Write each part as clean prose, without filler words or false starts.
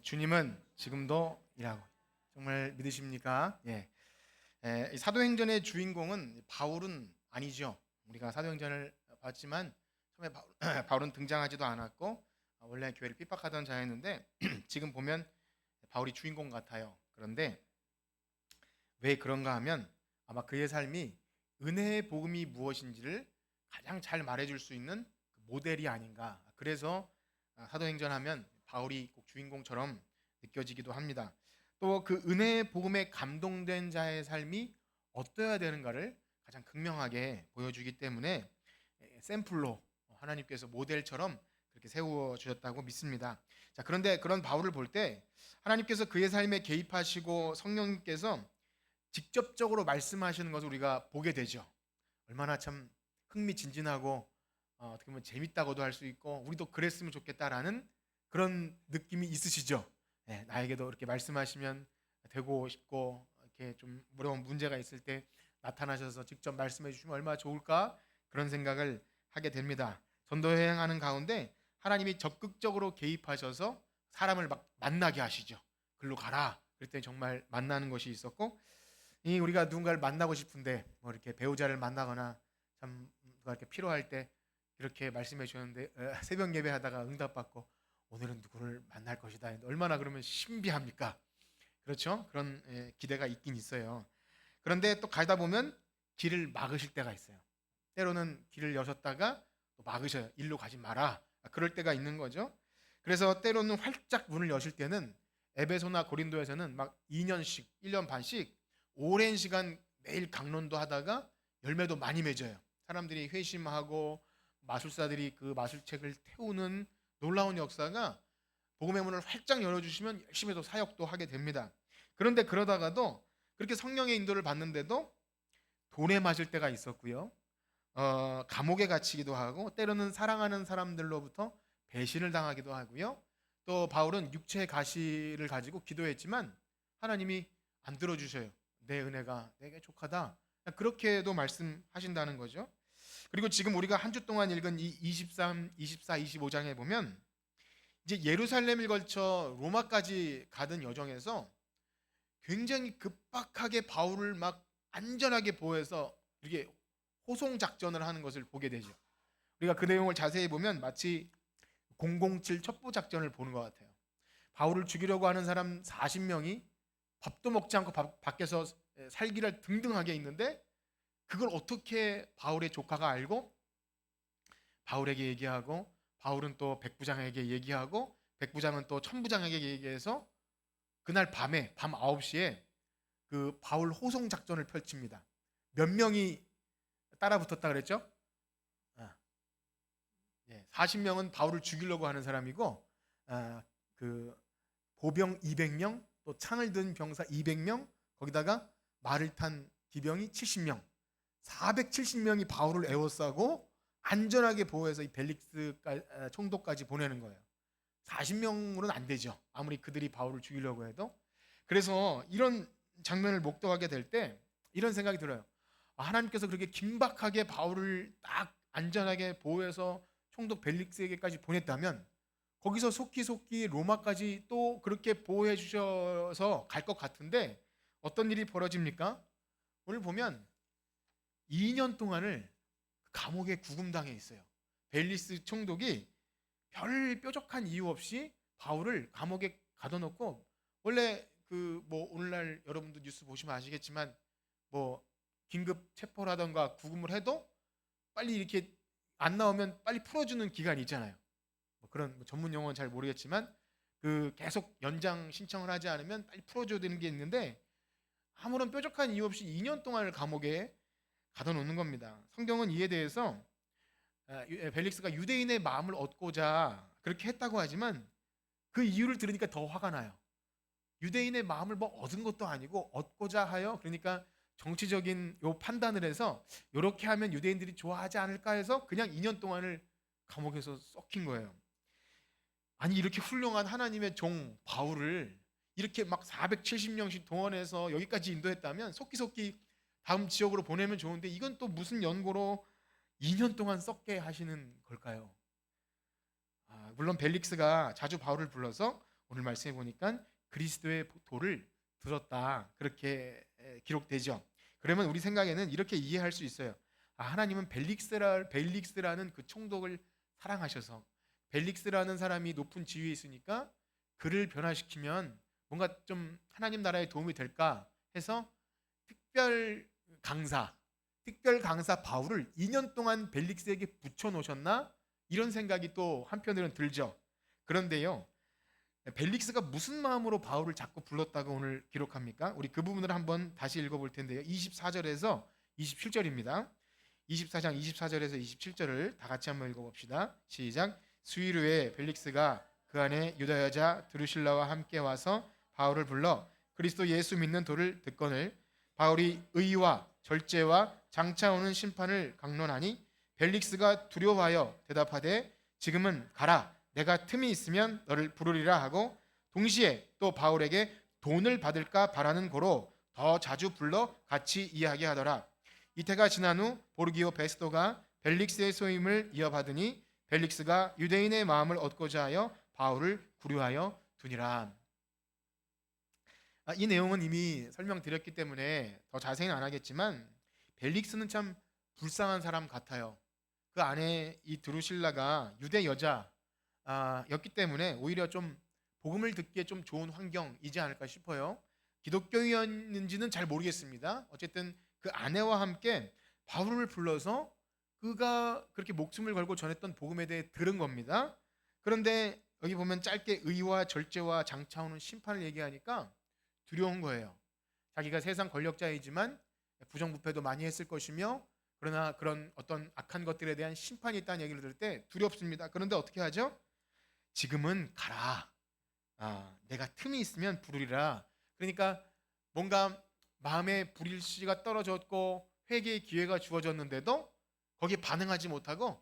주님은 지금도 일하고 정말 믿으십니까? 예. 이 사도행전의 주인공은 바울은 아니죠. 우리가 사도행전을 봤지만 처음에 바울은 등장하지도 않았고 원래 교회를 핍박하던 자였는데 지금 보면 바울이 주인공 같아요. 그런데 왜 그런가 하면 아마 그의 삶이 은혜의 복음이 무엇인지를 가장 잘 말해줄 수 있는 그 모델이 아닌가. 그래서 사도행전 하면 바울이 꼭 주인공처럼 느껴지기도 합니다. 또 그 은혜의 복음에 감동된 자의 삶이 어떠해야 되는가를 가장 극명하게 보여주기 때문에 샘플로 하나님께서 모델처럼 그렇게 세워 주셨다고 믿습니다. 자, 그런데 그런 바울을 볼 때 하나님께서 그의 삶에 개입하시고 성령님께서 직접적으로 말씀하시는 것을 우리가 보게 되죠. 얼마나 참 흥미진진하고 어떻게 보면 재밌다고도 할 수 있고 우리도 그랬으면 좋겠다라는 그런 느낌이 있으시죠. 네, 나에게도 이렇게 말씀하시면 되고 싶고 이렇게 좀 어려운 문제가 있을 때 나타나셔서 직접 말씀해 주시면 얼마나 좋을까 그런 생각을 하게 됩니다. 전도 여행하는 가운데 하나님이 적극적으로 개입하셔서 사람을 막 만나게 하시죠. 글로 가라. 그랬더니 정말 만나는 것이 있었고 이 우리가 누군가를 만나고 싶은데 뭐 이렇게 배우자를 만나거나 참 누가 이렇게 필요할 때 이렇게 말씀해 주셨는데 새벽 예배하다가 응답받고 오늘은 누구를 만날 것이다. 얼마나 그러면 신비합니까? 그렇죠? 그런 기대가 있긴 있어요. 그런데 또 가다 보면 길을 막으실 때가 있어요. 때로는 길을 여셨다가 또 막으셔요. 일로 가지 마라. 그럴 때가 있는 거죠. 그래서 때로는 활짝 문을 여실 때는 에베소나 고린도에서는 막 2년씩, 1년 반씩 오랜 시간 매일 강론도 하다가 열매도 많이 맺어요. 사람들이 회심하고 마술사들이 그 마술책을 태우는 놀라운 역사가 복음의 문을 활짝 열어주시면 열심히 또 사역도 하게 됩니다. 그런데 그러다가도 그렇게 성령의 인도를 받는데도 돈에 맞을 때가 있었고요. 감옥에 갇히기도 하고 때로는 사랑하는 사람들로부터 배신을 당하기도 하고요. 또 바울은 육체의 가시를 가지고 기도했지만 하나님이 안 들어주셔요. 내 은혜가 내게 족하다. 그렇게도 말씀하신다는 거죠. 그리고 지금 우리가 한 주 동안 읽은 이 23, 24, 25장에 보면 이제 예루살렘을 걸쳐 로마까지 가던 여정에서 굉장히 급박하게 바울을 막 안전하게 보호해서 이렇게 호송 작전을 하는 것을 보게 되죠. 우리가 그 내용을 자세히 보면 마치 007 첩보 작전을 보는 것 같아요. 바울을 죽이려고 하는 사람 40명이 밥도 먹지 않고 밖에서 살기를 등등하게 있는데 그걸 어떻게 바울의 조카가 알고 바울에게 얘기하고 바울은 또 백부장에게 얘기하고 백부장은 또 천부장에게 얘기해서 그날 밤에 밤 9시에 그 바울 호송 작전을 펼칩니다. 몇 명이 따라 붙었다 그랬죠? 40명은 바울을 죽이려고 하는 사람이고 그 보병 200명 또 창을 든 병사 200명 거기다가 말을 탄 기병이 70명 470명이 바울을 에워싸고 안전하게 보호해서 이 벨릭스 총독까지 보내는 거예요. 40명으로는 안 되죠. 아무리 그들이 바울을 죽이려고 해도. 그래서 이런 장면을 목도하게 될 때 이런 생각이 들어요. 하나님께서 그렇게 긴박하게 바울을 딱 안전하게 보호해서 총독 벨릭스에게까지 보냈다면 거기서 속기속기 로마까지 또 그렇게 보호해 주셔서 갈 것 같은데 어떤 일이 벌어집니까? 오늘 보면 2년 동안을 감옥에 구금당해 있어요. 벨리스 총독이 별 뾰족한 이유 없이 바울을 감옥에 가둬놓고 원래 그 뭐 오늘날 여러분도 뉴스 보시면 아시겠지만 뭐 긴급 체포라던가 구금을 해도 빨리 이렇게 안 나오면 빨리 풀어주는 기간이 있잖아요. 뭐 그런 전문 용어는 잘 모르겠지만 그 계속 연장 신청을 하지 않으면 빨리 풀어줘야 되는 게 있는데 아무런 뾰족한 이유 없이 2년 동안을 감옥에 가둬놓는 겁니다. 성경은 이에 대해서 벨릭스가 유대인의 마음을 얻고자 그렇게 했다고 하지만 그 이유를 들으니까 더 화가 나요. 유대인의 마음을 뭐 얻은 것도 아니고 얻고자 하여 그러니까 정치적인 요 판단을 해서 이렇게 하면 유대인들이 좋아하지 않을까 해서 그냥 2년 동안을 감옥에서 썩힌 거예요. 아니 이렇게 훌륭한 하나님의 종 바울을 이렇게 막 470명씩 동원해서 여기까지 인도했다면 속기속기 다음 지역으로 보내면 좋은데 이건 또 무슨 연고로 2년 동안 썩게 하시는 걸까요? 물론 벨릭스가 자주 바울을 불러서 오늘 말씀해 보니까 그리스도의 도를 들었다, 그렇게 기록되죠. 그러면 우리 생각에는 이렇게 이해할 수 있어요. 하나님은 벨릭스라는 그 총독을 사랑하셔서, 벨릭스라는 사람이 높은 지위에 있으니까 그를 변화시키면 뭔가 좀 하나님 나라에 도움이 될까 해서 특별 특별 강사 바울을 2년 동안 벨릭스에게 붙여놓으셨나? 이런 생각이 또 한편으로는 들죠. 그런데요, 벨릭스가 무슨 마음으로 바울을 자꾸 불렀다고 오늘 기록합니까? 우리 그 부분을 한번 다시 읽어볼 텐데요. 24절에서 27절입니다. 24장 24절에서 27절을 다 같이 한번 읽어봅시다. 시작. 수일 후에 벨릭스가 그 안에 유다 여자 드루실라와 함께 와서 바울을 불러 그리스도 예수 믿는 도를 듣거늘 바울이 의와 절제와 장차 오는 심판을 강론하니 벨릭스가 두려워하여 대답하되 지금은 가라, 내가 틈이 있으면 너를 부르리라 하고 동시에 또 바울에게 돈을 받을까 바라는 고로 더 자주 불러 같이 이야기하더라. 이태가 지난 후 보르기오 베스도가 벨릭스의 소임을 이어받으니 벨릭스가 유대인의 마음을 얻고자 하여 바울을 구류하여 두니라. 이 내용은 이미 설명드렸기 때문에 더 자세히는 안 하겠지만 벨릭스는 참 불쌍한 사람 같아요. 그 안에 이 드루실라가 유대 여자였기 때문에 오히려 좀 복음을 듣기에 좀 좋은 환경이지 않을까 싶어요. 기독교였는지는 잘 모르겠습니다. 어쨌든 그 아내와 함께 바울을 불러서 그가 그렇게 목숨을 걸고 전했던 복음에 대해 들은 겁니다. 그런데 여기 보면 짧게 의와 절제와 장차 오는 심판을 얘기하니까 두려운 거예요. 자기가 세상 권력자이지만 부정부패도 많이 했을 것이며 그러나 그런 어떤 악한 것들에 대한 심판이 있다는 얘기를 들을 때 두렵습니다. 그런데 어떻게 하죠? 지금은 가라. 내가 틈이 있으면 부르리라. 그러니까 뭔가 마음에 불일시가 떨어졌고 회개의 기회가 주어졌는데도 거기에 반응하지 못하고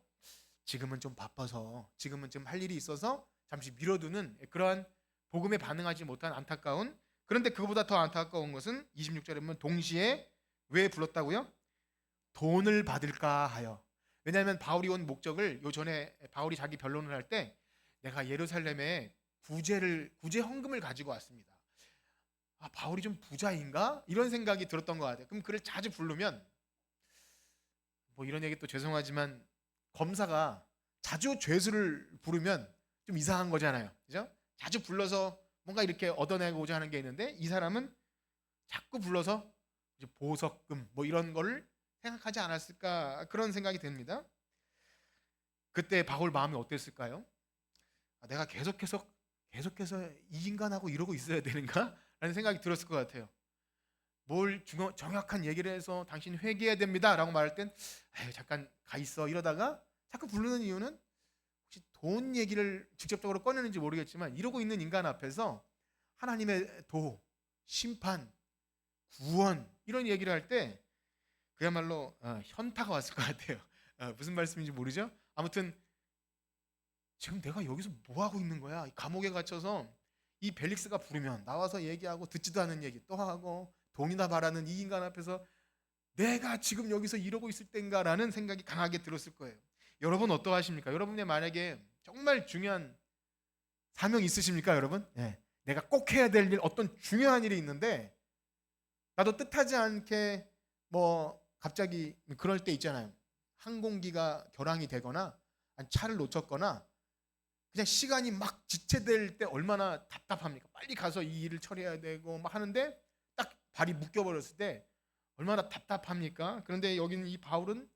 지금은 좀 바빠서, 지금은 좀 할 일이 있어서 잠시 미뤄두는 그러한 복음에 반응하지 못한 안타까운, 그런데 그거보다 더 안타까운 것은 26절에 보면 동시에 왜 불렀다고요? 돈을 받을까 하여. 왜냐하면 바울이 온 목적을 요 전에 바울이 자기 변론을 할 때 내가 예루살렘에 구제 헌금을 가지고 왔습니다. 바울이 좀 부자인가? 이런 생각이 들었던 것 같아요. 그럼 그를 자주 부르면, 뭐 이런 얘기 또 죄송하지만 검사가 자주 죄수를 부르면 좀 이상한 거잖아요. 그죠? 자주 불러서 뭔가 이렇게 얻어내고자 하는 게 있는데 이 사람은 자꾸 불러서 이제 보석금 뭐 이런 거를 생각하지 않았을까, 그런 생각이 듭니다. 그때 바울 마음이 어땠을까요? 내가 계속해서 이 인간하고 이러고 있어야 되는가? 라는 생각이 들었을 것 같아요. 뭘 정확한 얘기를 해서 당신 회개해야 됩니다 라고 말할 땐 잠깐 가 있어 이러다가 자꾸 부르는 이유는 혹시 돈 얘기를 직접적으로 꺼내는지 모르겠지만 이러고 있는 인간 앞에서 하나님의 도, 심판, 구원 이런 얘기를 할 때 그야말로 현타가 왔을 것 같아요. 무슨 말씀인지 모르죠? 아무튼 지금 내가 여기서 뭐 하고 있는 거야? 감옥에 갇혀서 이 벨릭스가 부르면 나와서 얘기하고 듣지도 않은 얘기 또 하고 돈이나 바라는 이 인간 앞에서 내가 지금 여기서 이러고 있을 땐가라는 생각이 강하게 들었을 거예요. 여러분 어떠하십니까? 여러분의 만약에 정말 중요한 사명 있으십니까, 여러분? 네. 내가 꼭 해야 될 일, 어떤 중요한 일이 있는데 나도 뜻하지 않게 뭐 갑자기 그럴 때 있잖아요. 항공기가 결항이 되거나 차를 놓쳤거나 그냥 시간이 막 지체될 때 얼마나 답답합니까? 빨리 가서 이 일을 처리해야 되고 막 하는데 딱 발이 묶여버렸을 때 얼마나 답답합니까? 그런데 여기는 이 바울은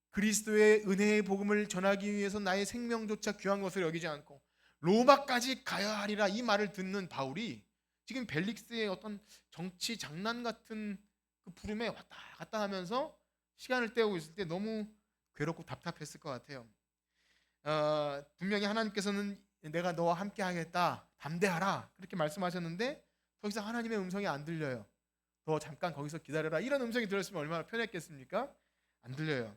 그리스도의 은혜의 복음을 전하기 위해서 나의 생명조차 귀한 것을 여기지 않고 로마까지 가야 하리라 이 말을 듣는 바울이 지금 벨릭스의 어떤 정치 장난 같은 그 부름에 왔다 갔다 하면서 시간을 때우고 있을 때 너무 괴롭고 답답했을 것 같아요. 분명히 하나님께서는 내가 너와 함께 하겠다, 담대하라 그렇게 말씀하셨는데 더 이상 하나님의 음성이 안 들려요. 너 잠깐 거기서 기다려라 이런 음성이 들었으면 얼마나 편했겠습니까? 안 들려요.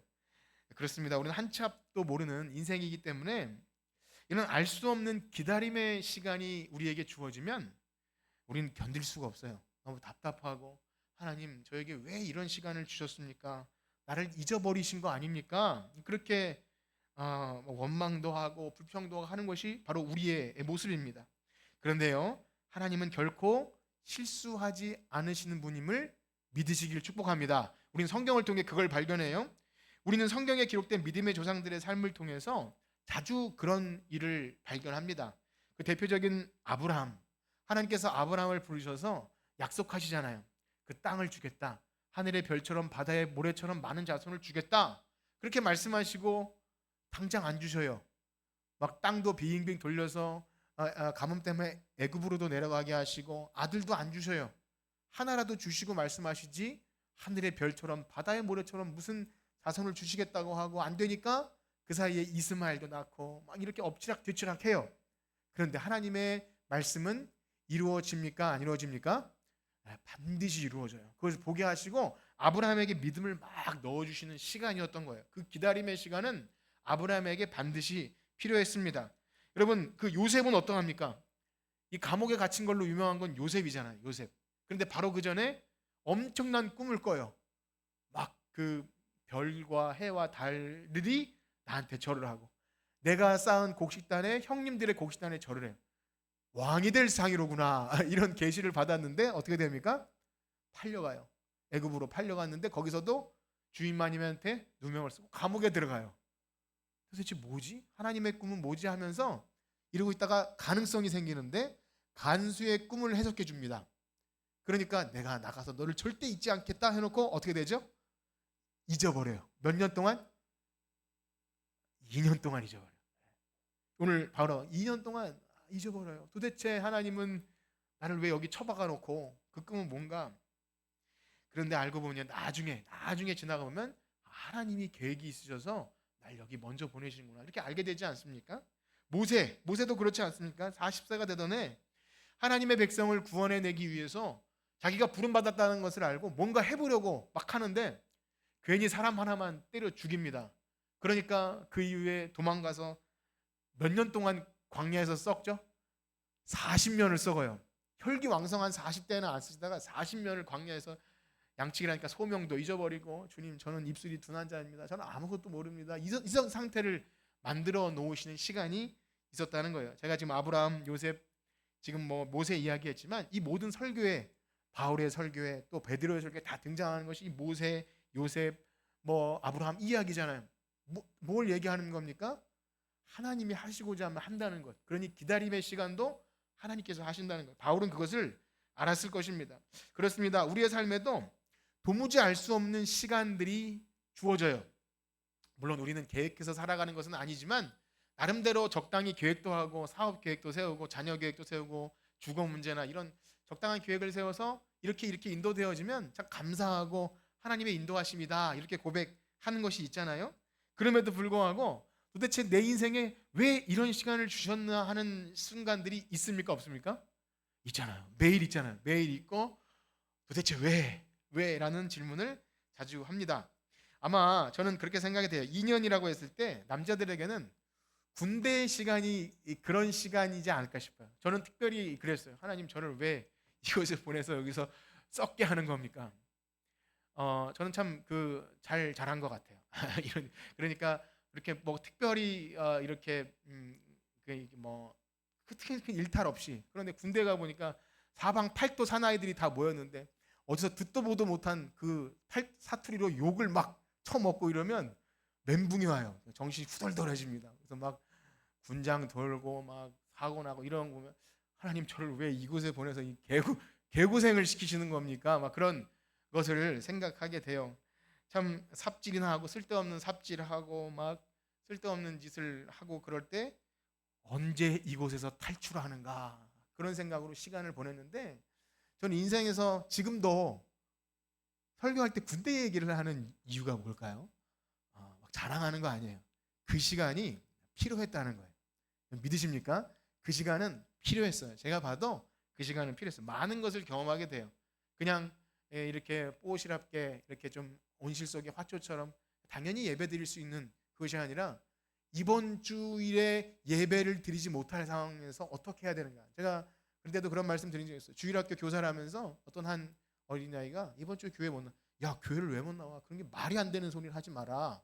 그렇습니다. 우리는 한치 앞도 모르는 인생이기 때문에 이런 알 수 없는 기다림의 시간이 우리에게 주어지면 우리는 견딜 수가 없어요. 너무 답답하고 하나님 저에게 왜 이런 시간을 주셨습니까? 나를 잊어버리신 거 아닙니까? 그렇게 원망도 하고 불평도 하는 것이 바로 우리의 모습입니다. 그런데요, 하나님은 결코 실수하지 않으시는 분임을 믿으시길 축복합니다. 우리는 성경을 통해 그걸 발견해요. 우리는 성경에 기록된 믿음의 조상들의 삶을 통해서 자주 그런 일을 발견합니다. 그 대표적인 아브라함. 하나님께서 아브라함을 부르셔서 약속하시잖아요. 그 땅을 주겠다. 하늘의 별처럼 바다의 모래처럼 많은 자손을 주겠다. 그렇게 말씀하시고 당장 안 주셔요. 막 땅도 빙빙 돌려서 가뭄 때문에 애굽으로도 내려가게 하시고 아들도 안 주셔요. 하나라도 주시고 말씀하시지 하늘의 별처럼 바다의 모래처럼 무슨 자손을 주시겠다고 하고 안 되니까 그 사이에 이스마엘도 낳고 막 이렇게 엎치락뒤치락 해요. 그런데 하나님의 말씀은 이루어집니까? 안 이루어집니까? 반드시 이루어져요. 그것을 보게 하시고 아브라함에게 믿음을 막 넣어주시는 시간이었던 거예요. 그 기다림의 시간은 아브라함에게 반드시 필요했습니다. 여러분, 그 요셉은 어떠합니까? 이 감옥에 갇힌 걸로 유명한 건 요셉이잖아요. 요셉. 그런데 바로 그 전에 엄청난 꿈을 꿔요. 막 그 별과 해와 달들이 나한테 절을 하고 내가 쌓은 곡식단에 형님들의 곡식단에 절을 해요. 왕이 될 상이로구나. 이런 계시를 받았는데 어떻게 됩니까? 팔려가요. 애굽으로 팔려갔는데 거기서도 주인마님한테 누명을 쓰고 감옥에 들어가요. 도대체 뭐지? 하나님의 꿈은 뭐지? 하면서 이러고 있다가 가능성이 생기는데 간수의 꿈을 해석해 줍니다. 그러니까 내가 나가서 너를 절대 잊지 않겠다 해놓고 어떻게 되죠? 잊어버려요. 몇 년 동안? 2년 동안 잊어버려요. 오늘 바로 2년 동안 잊어버려요. 도대체 하나님은 나를 왜 여기 처박아 놓고 그 꿈은 뭔가? 그런데 알고 보면 나중에 지나가 보면 하나님이 계획이 있으셔서 날 여기 먼저 보내시는구나 이렇게 알게 되지 않습니까? 모세도 그렇지 않습니까? 40세가 되던 해 하나님의 백성을 구원해내기 위해서 자기가 부름받았다는 것을 알고 뭔가 해보려고 막 하는데 괜히 사람 하나만 때려 죽입니다. 그러니까 그 이후에 도망가서 몇 년 동안 광야에서 썩죠? 40년을 썩어요. 혈기왕성한 40대는 안 쓰시다가 40년을 광야에서 양치기를 하니까 소명도 잊어버리고 주님 저는 입술이 둔한 자입니다. 저는 아무것도 모릅니다. 이런 상태를 만들어 놓으시는 시간이 있었다는 거예요. 제가 지금 아브라함, 요셉, 지금 뭐 모세 이야기했지만 이 모든 설교에 바울의 설교에 또 베드로의 설교에 다 등장하는 것이 이 모세, 요셉, 뭐 아브라함 이야기잖아요. 뭘 얘기하는 겁니까? 하나님이 하시고자 하면 한다는 것. 그러니 기다림의 시간도 하나님께서 하신다는 것. 바울은 그것을 알았을 것입니다. 그렇습니다. 우리의 삶에도 도무지 알 수 없는 시간들이 주어져요. 물론 우리는 계획해서 살아가는 것은 아니지만 나름대로 적당히 계획도 하고 사업 계획도 세우고 자녀 계획도 세우고 주거 문제나 이런 적당한 계획을 세워서 이렇게 인도되어지면 참 감사하고 하나님의 인도하심이다 이렇게 고백하는 것이 있잖아요. 그럼에도 불구하고 도대체 내 인생에 왜 이런 시간을 주셨나 하는 순간들이 있습니까? 없습니까? 있잖아요. 매일 있잖아요. 매일 있고 도대체 왜? 라는 질문을 자주 합니다. 아마 저는 그렇게 생각이 돼요. 2년이라고 했을 때 남자들에게는 군대 시간이 그런 시간이지 않을까 싶어요. 저는 특별히 그랬어요. 하나님 저를 왜 이곳에 보내서 여기서 썩게 하는 겁니까? 저는 참 잘 자란 것 같아요. 그러니까 이렇게 뭐 특별히 이렇게 뭐 큰 일탈 없이 그런데 군대 가 보니까 사방팔도 사나이들이 다 모였는데 어디서 듣도 보도 못한 그 사투리로 욕을 막 처먹고 이러면 멘붕이 와요. 정신이 후덜덜해집니다. 그래서 막 군장 돌고 막 사고 나고 이런 거 보면 하나님 저를 왜 이곳에 보내서 이 개고생을 시키시는 겁니까? 막 그런 것을 생각하게 돼요. 참 삽질이나 하고 쓸데없는 삽질하고 막 쓸데없는 짓을 하고 그럴 때 언제 이곳에서 탈출하는가 그런 생각으로 시간을 보냈는데 저는 인생에서 지금도 설교할 때 군대 얘기를 하는 이유가 뭘까요? 막 자랑하는 거 아니에요. 그 시간이 필요했다는 거예요. 믿으십니까? 그 시간은 필요했어요. 제가 봐도 그 시간은 필요했어요. 많은 것을 경험하게 돼요. 그냥 이렇게 뽀시랍게 이렇게 좀 온실 속의 화초처럼 당연히 예배 드릴 수 있는 그것이 아니라 이번 주일에 예배를 드리지 못할 상황에서 어떻게 해야 되는가. 제가 그때도 그런 말씀 드린 적이 있어요. 주일학교 교사를 하면서 어떤 한 어린아이가 이번 주에 교회 못 나와. 야 교회를 왜 못 나와? 그런 게 말이 안 되는 소리를 하지 마라.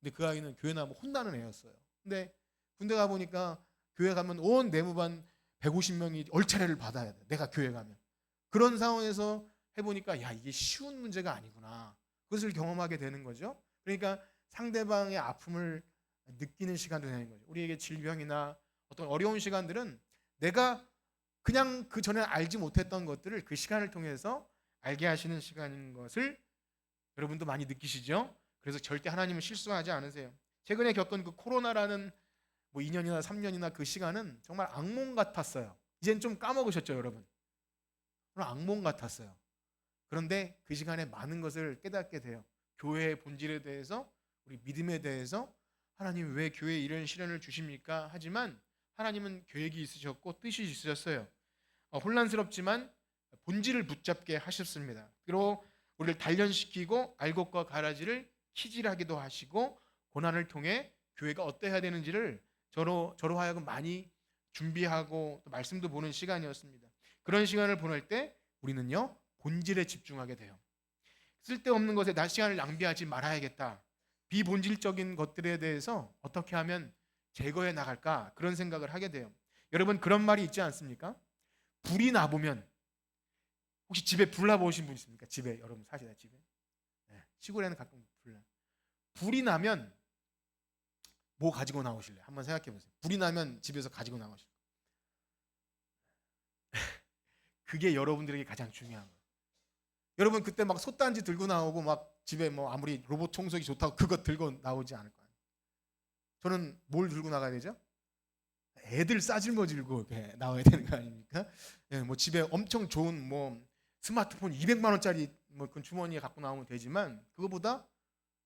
근데 그 아이는 교회 나오면 혼나는 애였어요. 근데 군대 가 보니까 교회 가면 온 내무반 150명이 얼차례를 받아야 돼. 내가 교회 가면. 그런 상황에서 해보니까 야, 이게 쉬운 문제가 아니구나. 그것을 경험하게 되는 거죠. 그러니까 상대방의 아픔을 느끼는 시간도 되는 거죠. 우리에게 질병이나 어떤 어려운 시간들은 내가 그냥 그 전에 알지 못했던 것들을 그 시간을 통해서 알게 하시는 시간인 것을 여러분도 많이 느끼시죠? 그래서 절대 하나님은 실수하지 않으세요. 최근에 겪은 그 코로나라는 뭐 2년이나 3년이나 그 시간은 정말 악몽 같았어요. 이젠 좀 까먹으셨죠, 여러분? 그런 악몽 같았어요. 그런데 그 시간에 많은 것을 깨닫게 돼요. 교회의 본질에 대해서, 우리 믿음에 대해서 하나님 왜 교회에 이런 시련을 주십니까? 하지만 하나님은 계획이 있으셨고 뜻이 있으셨어요. 혼란스럽지만 본질을 붙잡게 하셨습니다. 그리고 우리를 단련시키고 알곡과 가라지를 키질하기도 하시고 고난을 통해 교회가 어떠해야 되는지를 저로 하여금 많이 준비하고 또 말씀도 보는 시간이었습니다. 그런 시간을 보낼 때 우리는요 본질에 집중하게 돼요. 쓸데없는 것에 낮 시간을 낭비하지 말아야겠다. 비본질적인 것들에 대해서 어떻게 하면 제거해 나갈까 그런 생각을 하게 돼요. 여러분 그런 말이 있지 않습니까? 불이 나보면 혹시 집에 불 나보신 분 있습니까? 집에 여러분 사시나요? 집에? 네, 시골에는 가끔 불이 나면 뭐 가지고 나오실래요? 한번 생각해 보세요. 불이 나면 집에서 가지고 나오실래요? 그게 여러분들에게 가장 중요한 거예요. 여러분 그때 막 솥단지 들고 나오고 막 집에 뭐 아무리 로봇 청소기 좋다고 그거 들고 나오지 않을 거예요. 저는 뭘 들고 나가야 되죠? 애들 싸질머질고 이렇게 나와야 되는 거 아닙니까? 예, 뭐 집에 엄청 좋은 뭐 스마트폰 200만 원짜리 뭐 그 주머니에 갖고 나오면 되지만 그거보다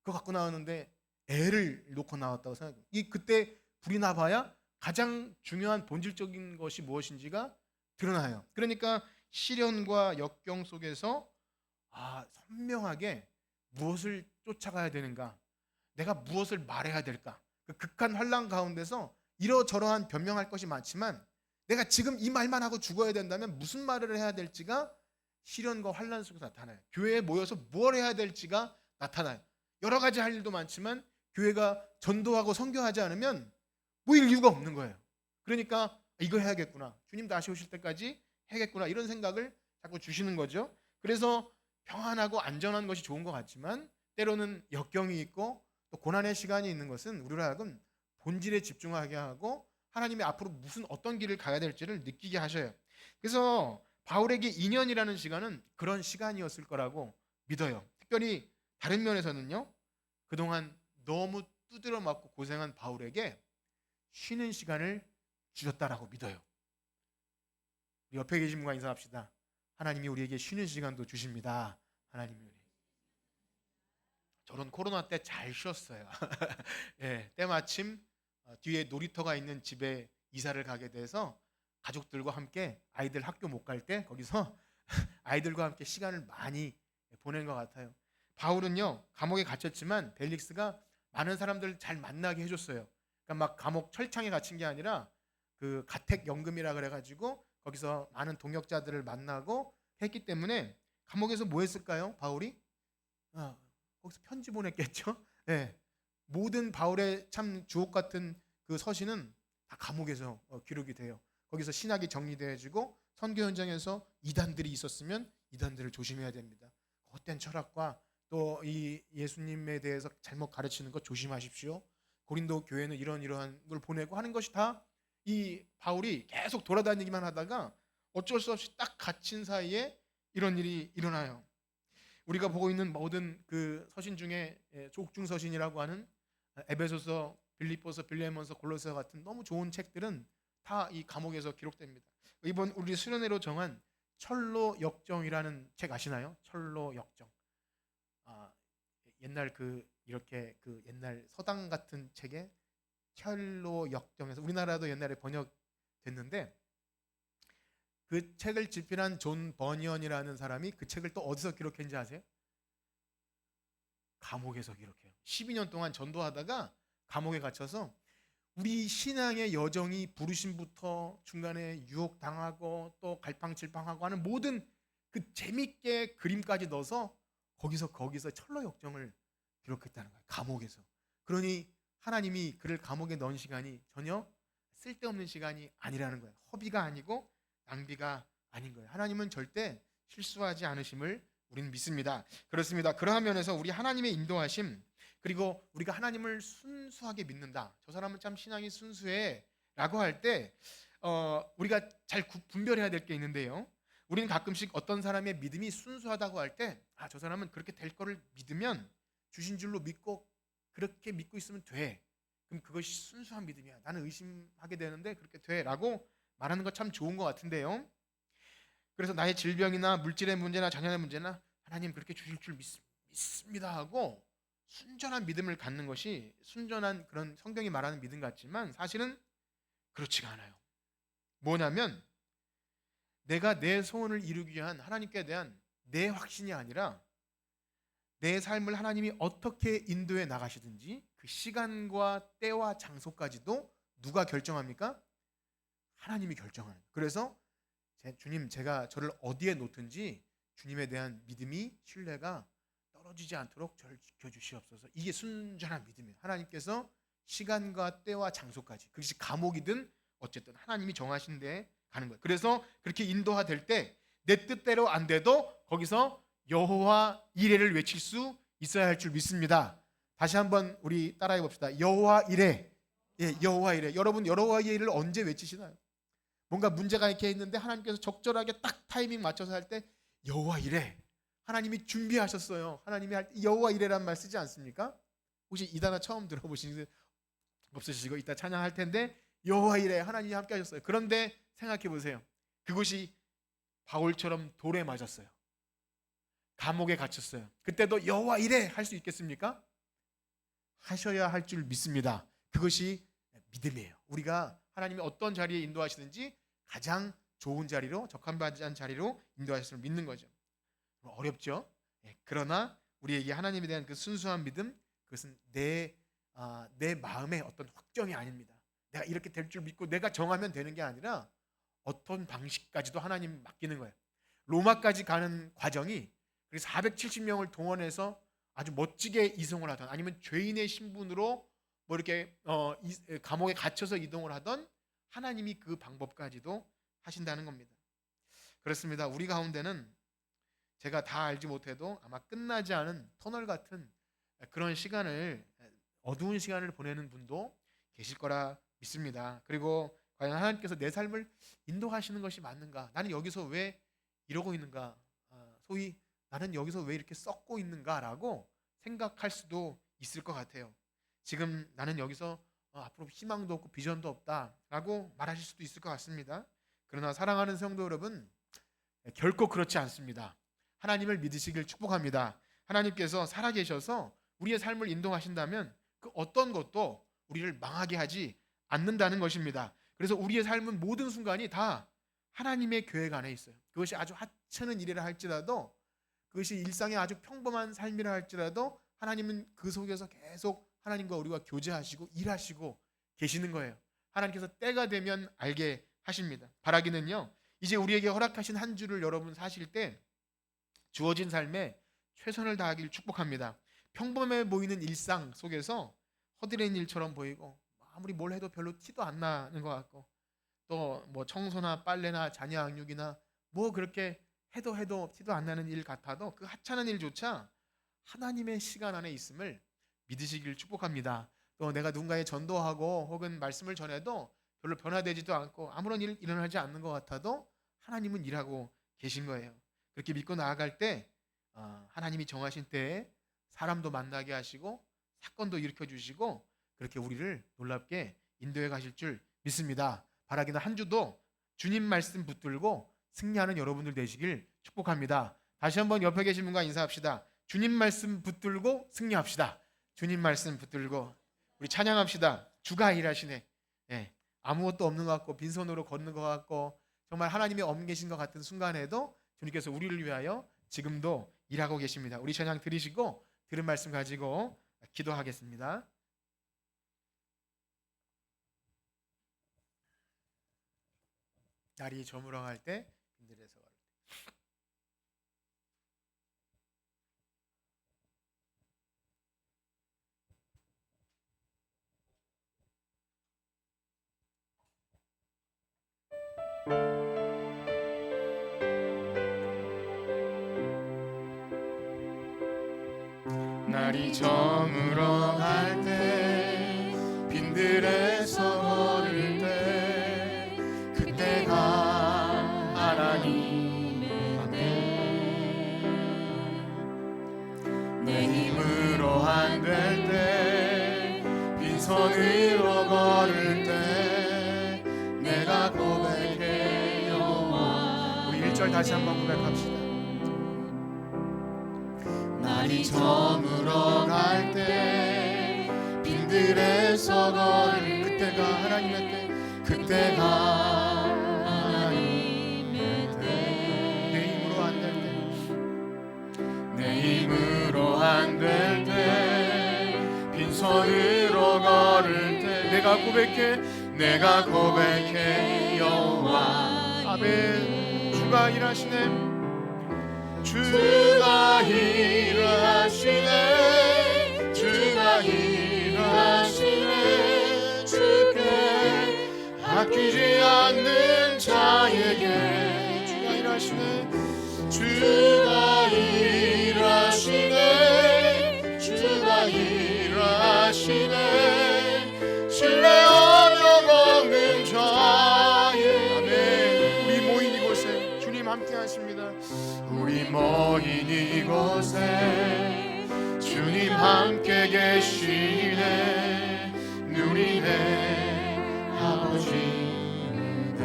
그거 갖고 나오는데 애를 놓고 나왔다고 생각해요. 이 그때 불이 나봐야 가장 중요한 본질적인 것이 무엇인지가 드러나요. 그러니까 시련과 역경 속에서 선명하게 무엇을 쫓아가야 되는가, 내가 무엇을 말해야 될까. 그 극한 환란 가운데서 이러저러한 변명할 것이 많지만 내가 지금 이 말만 하고 죽어야 된다면 무슨 말을 해야 될지가 시련과 환란 속에서 나타나요. 교회에 모여서 뭘 해야 될지가 나타나요. 여러 가지 할 일도 많지만 교회가 전도하고 선교하지 않으면 모일 이유가 없는 거예요. 그러니까 이거 해야겠구나. 주님 다시 오실 때까지 해야겠구나. 이런 생각을 자꾸 주시는 거죠. 그래서 평안하고 안전한 것이 좋은 것 같지만 때로는 역경이 있고 또 고난의 시간이 있는 것은 우리로 하여금 본질에 집중하게 하고 하나님이 앞으로 무슨 어떤 길을 가야 될지를 느끼게 하셔요. 그래서 바울에게 2년이라는 시간은 그런 시간이었을 거라고 믿어요. 특별히 다른 면에서는요. 그동안 너무 두드려 맞고 고생한 바울에게 쉬는 시간을 주셨다라고 믿어요. 우리 옆에 계신 분과 인사합시다. 하나님이 우리에게 쉬는 시간도 주십니다. 하나님이 우리. 저는 코로나 때 잘 쉬었어요. 예, 때마침 뒤에 놀이터가 있는 집에 이사를 가게 돼서 가족들과 함께 아이들 학교 못 갈 때 거기서 아이들과 함께 시간을 많이 보낸 것 같아요. 바울은요 감옥에 갇혔지만 벨릭스가 많은 사람들을 잘 만나게 해줬어요. 그러니까 막 감옥 철창에 갇힌 게 아니라 그 가택연금이라 그래가지고 거기서 많은 동역자들을 만나고 했기 때문에 감옥에서 뭐 했을까요? 바울이? 거기서 편지 보냈겠죠. 네. 모든 바울의 참 주옥 같은 그 서신은 다 감옥에서 기록이 돼요. 거기서 신학이 정리되어지고 선교 현장에서 이단들이 있었으면 이단들을 조심해야 됩니다. 헛된 철학과 또 이 예수님에 대해서 잘못 가르치는 것 조심하십시오. 고린도 교회는 이러한 걸 보내고 하는 것이 다 이 바울이 계속 돌아다니기만 하다가 어쩔 수 없이 딱 갇힌 사이에 이런 일이 일어나요. 우리가 보고 있는 모든 그 서신 중에 족중 서신이라고 하는 에베소서, 빌립보서, 빌레몬서, 골로새 같은 너무 좋은 책들은 다 이 감옥에서 기록됩니다. 이번 우리 수련회로 정한 철로 역정이라는 책 아시나요? 철로 역정. 옛날 이렇게 옛날 서당 같은 책에 철로 역정에서 우리나라도 옛날에 번역됐는데 그 책을 집필한 존 버니언이라는 사람이 그 책을 또 어디서 기록했는지 아세요? 감옥에서 기록해요. 12년 동안 전도하다가 감옥에 갇혀서 우리 신앙의 여정이 부르심부터 중간에 유혹당하고 또 갈팡질팡하고 하는 모든 그 재밌게 그림까지 넣어서 거기서 철로 역정을 기록했다는 거예요. 감옥에서. 그러니 하나님이 그를 감옥에 넣은 시간이 전혀 쓸데없는 시간이 아니라는 거예요. 허비가 아니고 낭비가 아닌 거예요. 하나님은 절대 실수하지 않으심을 우리는 믿습니다. 그렇습니다. 그러한 면에서 우리 하나님의 인도하심, 그리고 우리가 하나님을 순수하게 믿는다. 저 사람은 참 신앙이 순수해 라고 할 때 우리가 잘 분별해야 될 게 있는데요. 우리는 가끔씩 어떤 사람의 믿음이 순수하다고 할 때 저 사람은 그렇게 될 거를 믿으면 주신 줄로 믿고 그렇게 믿고 있으면 돼. 그럼 그것이 순수한 믿음이야. 나는 의심하게 되는데 그렇게 돼 라고 말하는 거 참 좋은 것 같은데요. 그래서 나의 질병이나 물질의 문제나 자녀의 문제나 하나님 그렇게 주실 줄 믿습니다 하고 순전한 믿음을 갖는 것이 순전한 그런 성경이 말하는 믿음 같지만 사실은 그렇지가 않아요. 뭐냐면 내가 내 소원을 이루기 위한 하나님께 대한 내 확신이 아니라 내 삶을 하나님이 어떻게 인도해 나가시든지 그 시간과 때와 장소까지도 누가 결정합니까? 하나님이 결정하는. 그래서 주님, 제가 저를 어디에 놓든지 주님에 대한 믿음이, 신뢰가 떨어지지 않도록 저를 지켜주시옵소서. 이게 순전한 믿음이에요. 하나님께서 시간과 때와 장소까지, 그것이 감옥이든 어쨌든 하나님이 정하신 데에 가는 거예요. 그래서 그렇게 인도화될 때 내 뜻대로 안 돼도 거기서 여호와 이레를 외칠 수 있어야 할 줄 믿습니다. 다시 한번 우리 따라해 봅시다. 여호와 이레. 예, 여호와 이레. 여러분, 여호와 이레를 언제 외치시나요? 뭔가 문제가 이렇게 있는데 하나님께서 적절하게 딱 타이밍 맞춰서 할 때 여호와 이레. 하나님이 준비하셨어요. 하나님이 할 때 여호와 이레란 말 쓰지 않습니까? 혹시 이 단어 처음 들어보신 분 없으시고 이따 찬양할 텐데 여호와 이레, 하나님이 함께 하셨어요. 그런데 생각해 보세요. 그것이 바울처럼 돌에 맞았어요. 감옥에 갇혔어요. 그때도 여호와 이레 할 수 있겠습니까? 하셔야 할 줄 믿습니다. 그것이 믿음이에요. 우리가 하나님이 어떤 자리에 인도하시든지 가장 좋은 자리로, 적합한 자리로 인도하셨음을 믿는 거죠. 어렵죠? 그러나 우리에게 하나님에 대한 그 순수한 믿음, 그것은 내 마음의 어떤 확정이 아닙니다. 내가 이렇게 될 줄 믿고 내가 정하면 되는 게 아니라 어떤 방식까지도 하나님 맡기는 거예요. 로마까지 가는 과정이, 그래서 470명을 동원해서 아주 멋지게 이송을 하던, 아니면 죄인의 신분으로 뭐 이렇게 감옥에 갇혀서 이동을 하던, 하나님이 그 방법까지도 하신다는 겁니다. 그렇습니다. 우리 가운데는 제가 다 알지 못해도 아마 끝나지 않은 터널 같은 그런 시간을, 어두운 시간을 보내는 분도 계실 거라 믿습니다. 그리고 과연 하나님께서 내 삶을 인도하시는 것이 맞는가? 나는 여기서 왜 이러고 있는가? 소위 나는 여기서 왜 이렇게 썩고 있는가라고 생각할 수도 있을 것 같아요. 지금 나는 여기서 앞으로 희망도 없고 비전도 없다라고 말하실 수도 있을 것 같습니다. 그러나 사랑하는 성도 여러분, 결코 그렇지 않습니다. 하나님을 믿으시길 축복합니다. 하나님께서 살아계셔서 우리의 삶을 인도하신다면 그 어떤 것도 우리를 망하게 하지 않는다는 것입니다. 그래서 우리의 삶은 모든 순간이 다 하나님의 계획 안에 있어요. 그것이 아주 하찮은 일이라 할지라도, 그것이 일상의 아주 평범한 삶이라 할지라도 하나님은 그 속에서 계속 하나님과 우리와 교제하시고 일하시고 계시는 거예요. 하나님께서 때가 되면 알게 하십니다. 바라기는요, 이제 우리에게 허락하신 한 주를 여러분 사실 때 주어진 삶에 최선을 다하길 축복합니다. 평범해 보이는 일상 속에서 허드렛 일처럼 보이고 아무리 뭘 해도 별로 티도 안 나는 것 같고, 또 뭐 청소나 빨래나 자녀 양육이나 뭐 그렇게 해도 티도 안 나는 일 같아도 그 하찮은 일조차 하나님의 시간 안에 있음을 믿으시길 축복합니다. 또 내가 누군가에 전도하고 혹은 말씀을 전해도 별로 변화되지도 않고 아무런 일 일어나지 않는 것 같아도 하나님은 일하고 계신 거예요. 그렇게 믿고 나아갈 때 하나님이 정하신 때에 사람도 만나게 하시고 사건도 일으켜 주시고 그렇게 우리를 놀랍게 인도해 가실 줄 믿습니다. 바라기는 한 주도 주님 말씀 붙들고 승리하는 여러분들 되시길 축복합니다. 다시 한번 옆에 계신 분과 인사합시다. 주님 말씀 붙들고 승리합시다. 주님 말씀 붙들고 우리 찬양합시다. 주가 일하시네. 아무것도 없는 것 같고 빈손으로 걷는 것 같고 정말 하나님의 엄 계신 것 같은 순간에도 주님께서 우리를 위하여 지금도 일하고 계십니다. 우리 찬양 들으시고 들은 말씀 가지고 기도하겠습니다. 날이 저물어갈 때 그늘에서 걸을 때. 날이 저물어 갈 때 빈들에서 걸을 때 그때가 하나님의 때 내 힘으로 안 될 때 빈손으로 걸을 때 내가 고백해 여호와. 우리 1절 다시 한번 고백합시다. 날이 저물어 갈 때 빈들에서 걸을 그때가 하나님의 때 그때가 하나님의 때 내 힘으로 안 될 때 내 힘으로 안 될 때 빈손으로 걸을 때 내가 고백해 여호와. 아멘. 주가 일하시네. 주가 일하시네. 주가 일하시네. 주께 아끼지 않는 자에게 주가 일하시네. 주가 일하시네. 주가 일하시네. 신뢰하며 걷는 자에. 아멘. 우리 모인 이곳에 주님 함께 하십니다. 우리 모인 이곳에 주님 함께 계시네. 누리네 아버지 은혜.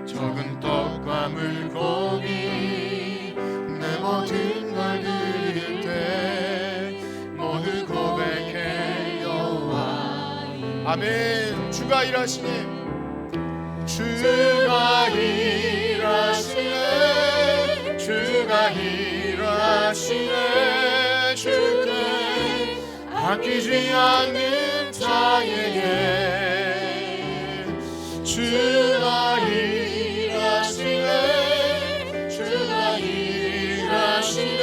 적은 떡과 물고기 내 모든 걸 드릴 때 모두 고백해 여호와. 아멘. 주가 일하시네. 주가 일하시네. 주가 일하시네. 주께 아끼지 않는 자에게 주가 일하시네. 주가 일하시네.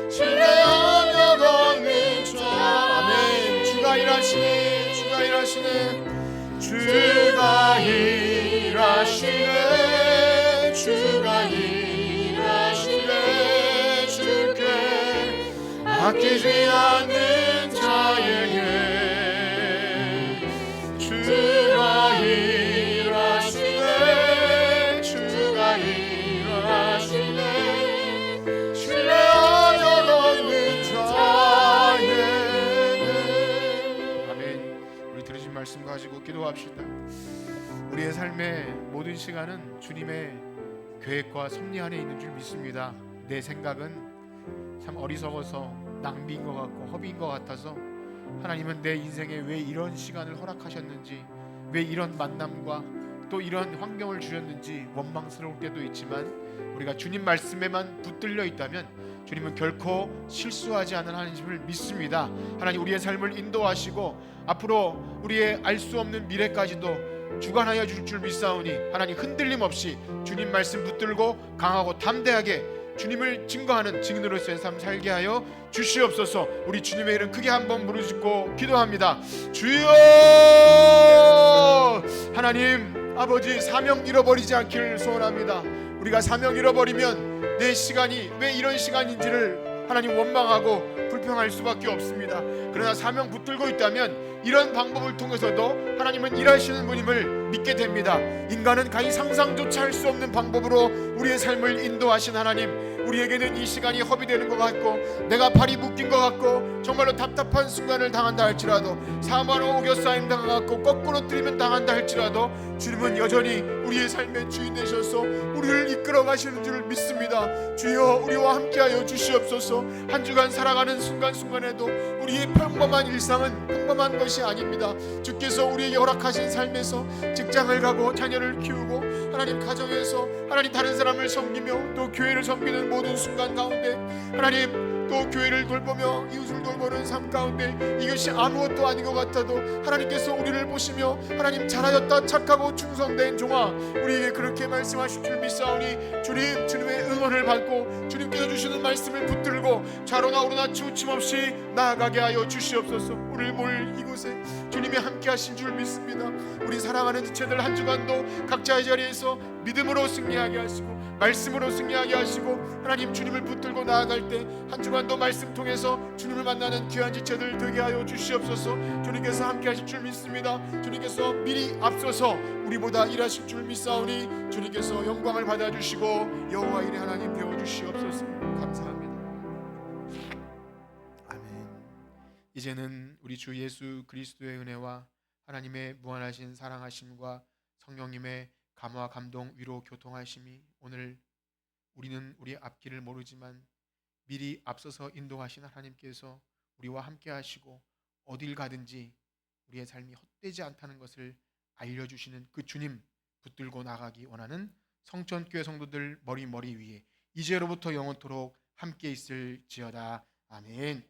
신뢰하며 걷는 자. 아멘. 주가 일하시네. 주가 일하시네. 주가 일하시네. 주가 일하시네. 주께 아끼지 않는 자에게 주가 일하시네. 주가 일하시네. 신뢰하여 걷는 자에게. 아멘. 우리 들으신 말씀 가지고 기도합시다. 우리의 삶의 모든 시간은 주님의 계획과 섭리 안에 있는 줄 믿습니다. 내 생각은 참 어리석어서 낭비인 것 같고 허비인 것 같아서 하나님은 내 인생에 왜 이런 시간을 허락하셨는지, 왜 이런 만남과 또 이런 환경을 주셨는지 원망스러울 때도 있지만 우리가 주님 말씀에만 붙들려 있다면 주님은 결코 실수하지 않는 하나님을 믿습니다. 하나님 우리의 삶을 인도하시고 앞으로 우리의 알 수 없는 미래까지도 주관하여 줄 줄 믿사오니 하나님 흔들림 없이 주님 말씀 붙들고 강하고 담대하게 주님을 증거하는 증인으로서의 삶 살게 하여 주시옵소서. 우리 주님의 이름 크게 한번 부르짖고 기도합니다. 주여! 하나님 아버지, 사명 잃어버리지 않기를 소원합니다. 우리가 사명 잃어버리면 내 시간이 왜 이런 시간인지를 하나님 원망하고 불평할 수밖에 없습니다. 그러나 사명 붙들고 있다면 이런 방법을 통해서도 하나님은 일하시는 분임을 믿게 됩니다. 인간은 가히 상상조차 할 수 없는 방법으로 우리의 삶을 인도하신 하나님, 우리에게는 이 시간이 허비되는 것 같고 내가 발이 묶인 것 같고 정말로 답답한 순간을 당한다 할지라도 사마로 오겨싸임 당하고 거꾸로 뜨리면 당한다 할지라도 주님은 여전히 우리의 삶의 주인 되셔서 우리를 이끌어 가시는 줄 믿습니다. 주여 우리와 함께하여 주시옵소서. 한 주간 살아가는 순간순간에도 우리의 평범한 일상은 평범한 것이 아닙니다. 주께서 우리에게 허락하신 삶에서 직장을 가고 자녀를 키우고 하나님 가정에서 하나님 다른 사람을 섬기며 또 교회를 섬기는 모든 순간 가운데 하나님 또 교회를 돌보며 이웃을 돌보는 삶 가운데 이것이 아무것도 아닌 것 같아도 하나님께서 우리를 보시며 하나님 잘하였다 착하고 충성된 종아 우리에게 그렇게 말씀하실 줄 믿사오니 주님의 응원을 받고 주님께서 주시는 말씀을 붙들고 좌로나 우로나 치우침 없이 나아가게 하여 주시옵소서. 우리를 몰 이곳에 주님이 함께 하신 줄 믿습니다. 우리 사랑하는 지체들 한 주간도 각자의 자리에서 믿음으로 승리하게 하시고 말씀으로 승리하게 하시고 하나님 주님을 붙들고 나아갈 때 한 주간도 말씀 통해서 주님을 만나는 귀한 지체들 되게 하여 주시옵소서. 주님께서 함께 하실 줄 믿습니다. 주님께서 미리 앞서서 우리보다 일하실 줄 믿사오니 주님께서 영광을 받아주시고 여호와 이레 하나님 되어 주시옵소서. 감사합니다. 아멘. 이제는 우리 주 예수 그리스도의 은혜와 하나님의 무한하신 사랑하심과 성령님의 감화 감동 위로 교통하심이 오늘 우리는 우리 앞길을 모르지만 미리 앞서서 인도하신 하나님께서 우리와 함께 하시고 어딜 가든지 우리의 삶이 헛되지 않다는 것을 알려주시는 그 주님 붙들고 나가기 원하는 성천교회 성도들 머리 위에 이제로부터 영원토록 함께 있을지어다. 아멘.